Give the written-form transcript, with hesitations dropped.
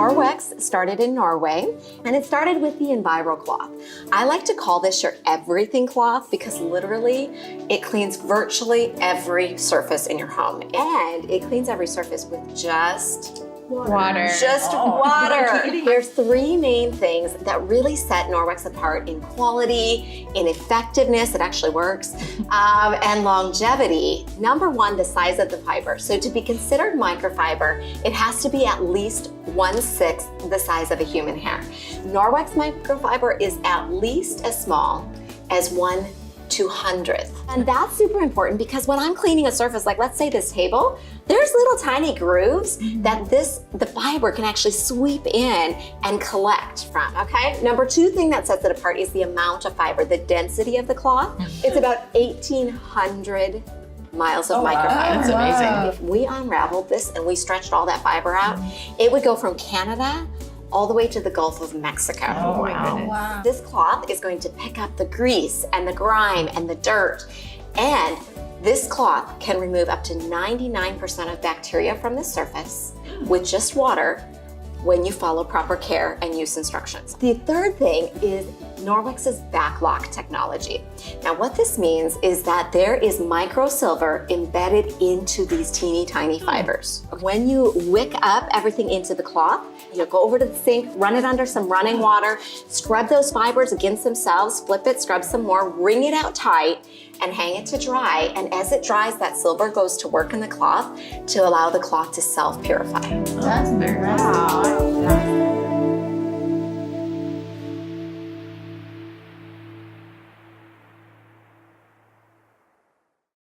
Norwex started in Norway, and it started with the Enviro cloth. I like to call this your everything cloth because literally it cleans virtually every surface in your home, and it cleans every surface with just water. Just water. There's three main things that really set Norwex apart in quality, in effectiveness, it actually works, and longevity. Number one, the size of the fiber. So to be considered microfiber, it has to be at least 1/6 the size of a human hair. Norwex microfiber is at least as small as 1/200th. And that's super important because when I'm cleaning a surface, like let's say this table, there's little tiny grooves that the fiber can actually sweep in and collect from, okay? Number two thing that sets it apart is the amount of fiber, the density of the cloth. It's about 1,800 miles of microfiber. That's amazing. If we unraveled this and we stretched all that fiber out, it would go from Canada all the way to the Gulf of Mexico. Oh my goodness. Wow. This cloth is going to pick up the grease and the grime and the dirt. And this cloth can remove up to 99% of bacteria from the surface with just water when you follow proper care and use instructions. The third thing is Norwex's backlock technology. Now what this means is that there is microsilver embedded into these teeny tiny fibers. When you wick up everything into the cloth, you go over to the sink, run it under some running water, scrub those fibers against themselves, flip it, scrub some more, wring it out tight, and hang it to dry. And as it dries, that silver goes to work in the cloth to allow the cloth to self-purify. That's very Wow.